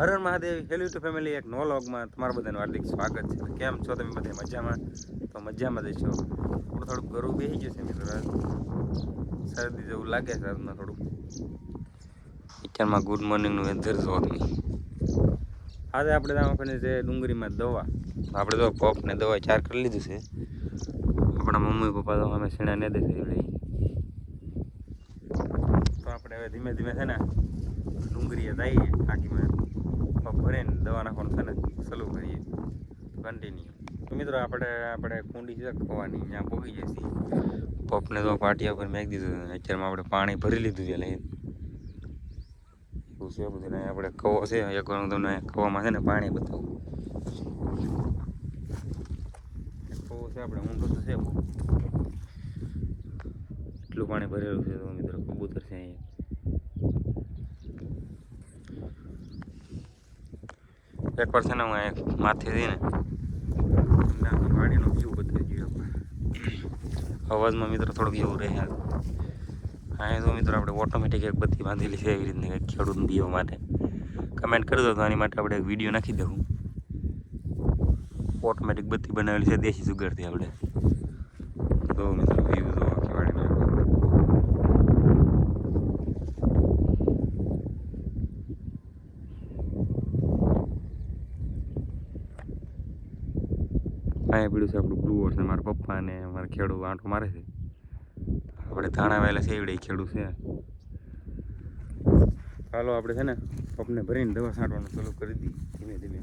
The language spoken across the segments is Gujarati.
Har Har Mahadev. Hello YouTube family, એક નવો વ્લોગમાં તમારા બધાનું હાર્દિક સ્વાગત છે. કેમ છો તમે બધા? મજામાં? તો મજામાં જ છો. થોડું ગરું બેસી ગયું છે મિત્રો. શરદી જેવું લાગે છે આજમાં થોડુંક. વિચારમાં ગુડ મોર્નિંગનું વેધર જો તમે. આજે આપણે દવાખાને છે ડુંગળીમાં દવા. આપણે તો પપને દવા 4 કરી લીધું છે. આપણા મમ્મી પપ્પા તો અમે સીણા ને દે છે. તો આપણે હવે ધીમે ધીમે છે ને ડુંગળીએ જઈએ ટાંકીમાં પપ ભરીને દવા નાખવાનું છે ને ચાલુ કરીએ કન્ટિન્યુ. તો મિત્રો આપણે કુંડી છે ખવાની ત્યાં પોગી જઈએ છીએ. પપને તો પાટિયા ઉપર મેકી દીધું. અત્યારમાં આપણે પાણી ભરી લીધું છે લઈને એવું છે બધું. આપણે કવો છે એક વાર હું તમને કવામાં છે ને પાણી બતાવું. કવો છે આપણે ઊંધો તો છે એટલું પાણી ભરેલું છે. તો મિત્રો કબૂતર છે અહીંયા. એકવાર છે ને હું માથે જઈને વાડીનો વ્યૂ બતાવી દઉં. અવાજમાં મિત્રો થોડુંક એવું રહે. હા તો મિત્રો આપણે ઓટોમેટિક એક બત્તી બાંધેલી છે એવી રીતના કંઈક ખેડૂત દીવા માટે. કમેન્ટ કરી દો તો આની માટે આપણે એક વિડીયો નાખી દઉં. ઓટોમેટિક બત્તી બનાવેલી છે દેશી સુગરથી આપણે. તો મિત્રો વ્યૂ જો આખી વાડીનો. અહીંયા પીડ્યું છે આપણું બ્લુઓર છે. મારા પપ્પા અને મારા ખેડૂત આંટો મારે છે. આપણે ધાણા વાયેલા છે એવડે ખેડૂત છે. ચાલો આપણે છે ને પપને ભરીને દવા છાંટવાનું ચાલુ કરી દઈએ ધીમે ધીમે.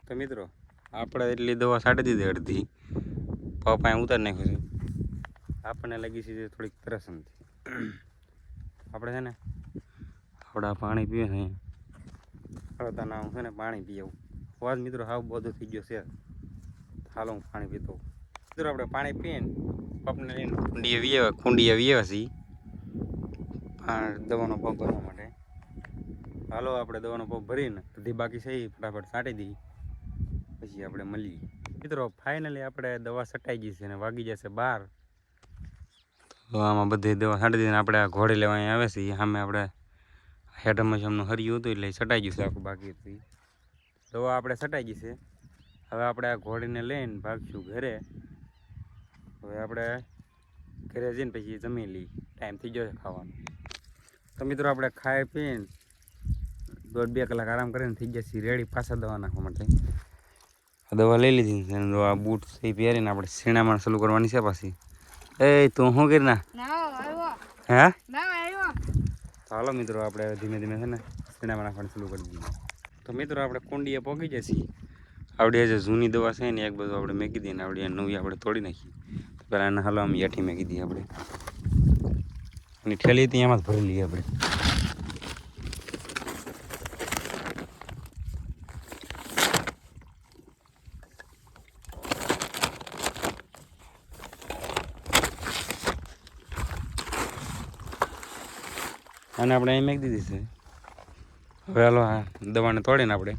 તો મિત્રો આપણે એટલી દવા છાંટી દીધી અડધી. પપ અહીંયા ઉતારી નાખ્યું છે. આપણને લાગી છે થોડીક તરસનથી. આપણે છે ને આપણા પાણી પીએ છે હળતાના હું છે ને પાણી પી આવું. અવાજ મિત્રો હાવ બધો થઈ ગયો છે. હાલો હું પાણી પીતો. મિત્રો આપણે પાણી પીએ ને પપને લઈને કુંડીએ વીએ છીએ દવાનો પપ ભરવા માટે. હાલો આપણે દવાનો પપ ભરીને બધી બાકી છે એ ફટાફટ છાંટી દઈએ પછી આપણે મળીએ. મિત્રો ફાઇનલી આપણે દવા છટાઈ ગઈ છે અને વાગી જશે 12. તો આમાં બધી દવા છાંટી દઈને આપણે આ ઘોડે લેવા અહીંયા આવે છે. સામે આપણે હેઠમનું હરિયું હતું એટલે છટાઈ ગયું છે આખું. બાકી હતું દવા આપણે છટાઈ ગઈ છે. હવે આપણે આ ઘોડીને લઈને ભાગશું ઘરે. હવે આપણે ઘરે જઈને પછી જમી લઈએ. ટાઈમ થઈ ગયો છે ખાવાનો. તો મિત્રો આપણે ખાઈ પીને 1.5-2 કલાક આરામ કરીને થઈ જશે રેડી પાછા દવા નાખવા માટે. દવા લઈ લીધી છે. આ બૂટ એ પહેરીને આપણે સીણામાં ચાલુ કરવાની છે પાછી. એ તું શું કરી ના હે ચાલો મિત્રો આપણે ધીમે ધીમે છે ને સીણામાં નાખવાનું ચાલુ કરી દઈએ. તો મિત્રો આપણે કુંડીએ પહોંચી જશે. આવડી જે જૂની દવા છે ને એક બધું આપણે મેકી દઈએ ને આવડી નવી આપણે તોડી નાખીએ. પહેલાં એને હાલો આમ યાઠી મેકી દઈએ આપણે. અને ઠેલી હતી એમાં જ ભરી લઈએ આપણે. અને આપણે અહીં મેકી દીધી છે. હવે હાલો આ દવાને તોડીને આપણે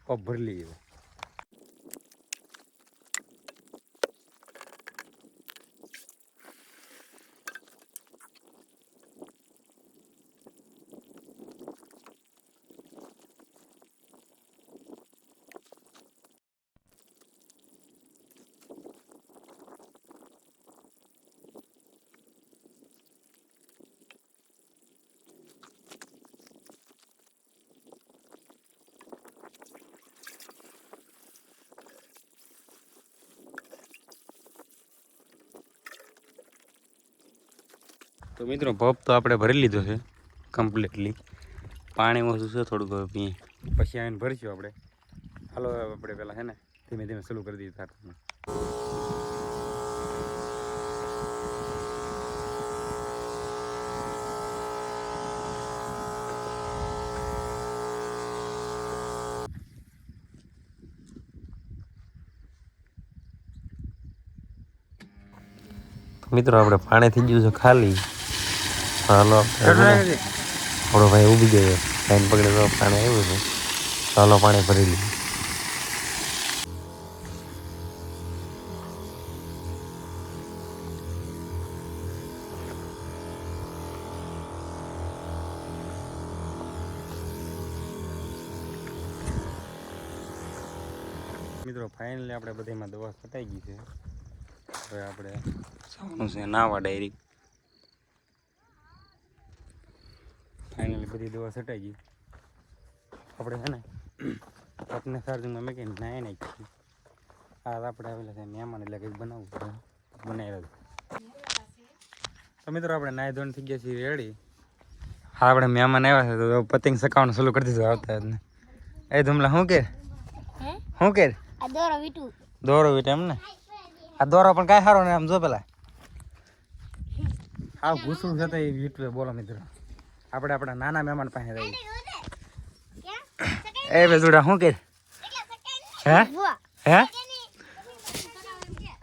પપ ભરી લઈએ. તો મિત્રો પપ તો આપણે ભરી લીધો છે કમ્પ્લીટલી. પાણી ઓછું છે થોડુંક, હવે પીએ પછી આવીને ભરીશું આપણે. હાલો આપણે પહેલાં છે ને ધીમે ધીમે ચાલુ કરી દઈએ થાતું. મિત્રો આપણે પાણી થઈ ગયું છે ખાલી. હાલો આપણો ભાઈ ઊભી ગયો, લાઈન પકડે તો પાણી આવ્યું છે. ચાલો પાણી ભરી લઈએ. મિત્રો ફાઇનલી આપણે બધામાં દવા છટાઈ ગઈ છે. હવે આપણે જવાનું છે નાવા ડાયરી. ફાઇનલી બધી દવા છટાઈ ગઈ. આપણે છે ને પપને ચાર્જિંગમાં મેકીને નાહી નાખીએ. આ આપણે આવેલા છે મહેમાન, એટલે કંઈક બનાવવું છે, બનાવી. તો મિત્રો આપણે નાહી ધોઈને થઈ ગયા છીએ રેડી. હા આપણે મહેમાન આવ્યા છે તો પતંગ સકાવવાનું ચાલુ કરી દીધું આવતા જ ને. એ ધુમલા શું કે દોરો વીટ એમ ને. આ દોરો પણ કાંઈ સારો ને આમ જો પેલા હા ઘૂસણું છે એ વીટવે. બોલો મિત્રો આપણે આપણા નાના મહેમાન પાસે રહી. એ બેસુડા શું કે હે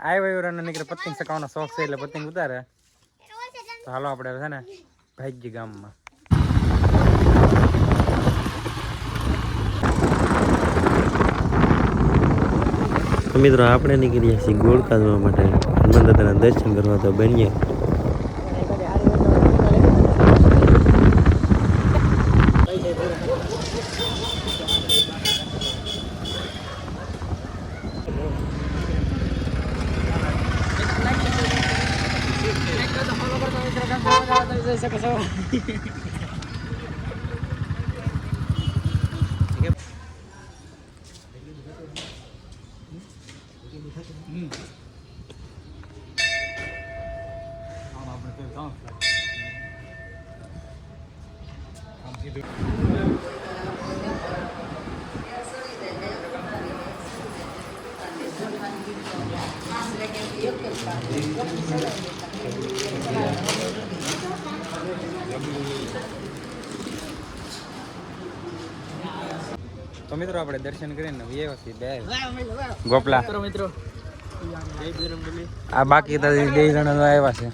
આવ્યો ને નીકળે પતંગ સકાવવાનો શોખ છે એટલે પતંગ ઉતારે. તો હાલો આપણે છે ને ભાઈજી ગામમાં. મિત્રો આપણે નીકળ્યા છીએ ગોળકા જવા માટે, હનુમાન દાદાના દર્શન કરવા. તો બનીએ તો મિત્રો આપણે દર્શન કરીને વ્યવસ્થિત બે ગોપલા મિત્રો આ બાકી તો 2 જણા આવ્યા છે.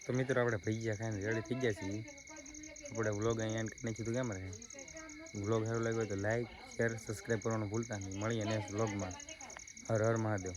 તો મિત્રો આપણે ભજીયા ખાઈને રેડી થઈ ગયા છીએ. આપણે વ્લોગ અહીંયા એન્ડ કરી નાખ્યું. કેમ રહે વ્લોગ સારો લાગ્યો હોય તો લાઈક શેર સબસ્ક્રાઈબ કરવાનું ભૂલતા નહીં. મળીએ નેક્સ્ટ વ્લોગમાં. હર હર મહાદેવ.